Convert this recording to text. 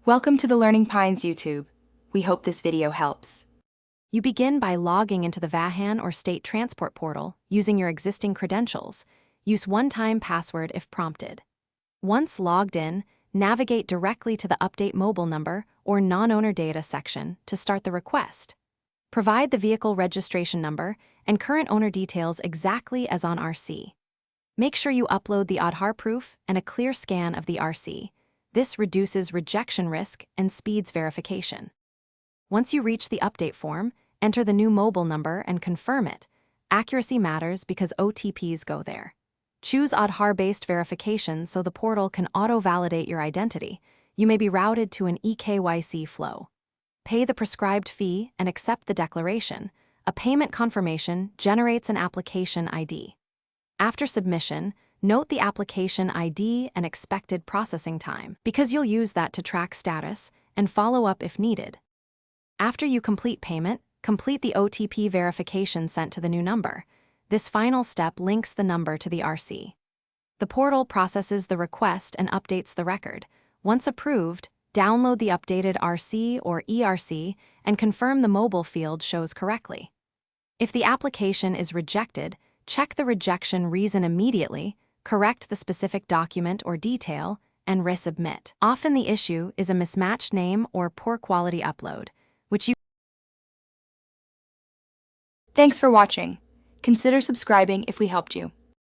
Welcome to the Learning Pines YouTube. We hope this video helps. You begin by logging into the VAHAN or State Transport Portal using your existing credentials. Use one-time password if prompted. Once logged in, navigate directly to the Update Mobile Number or Non-Owner Data section to start the request. Provide the vehicle registration number and current owner details exactly as on RC. Make sure you upload the Aadhaar proof and a clear scan of the RC. This reduces rejection risk and speeds verification. Once you reach the update form, enter the new mobile number and confirm it. Accuracy matters because OTPs go there. Choose Aadhaar-based verification so the portal can auto-validate your identity. You may be routed to an eKYC flow. Pay the prescribed fee and accept the declaration. A payment confirmation generates an application ID. After submission, note the application ID and expected processing time, because you'll use that to track status and follow up if needed. After you complete payment, complete the OTP verification sent to the new number. This final step links the number to the RC. The portal processes the request and updates the record. Once approved, download the updated RC or ERC and confirm the mobile field shows correctly. If the application is rejected, check the rejection reason immediately, correct the specific document or detail, and resubmit. Often the issue is a mismatched name or poor quality upload, which you... Thanks for watching. Consider subscribing if we helped you.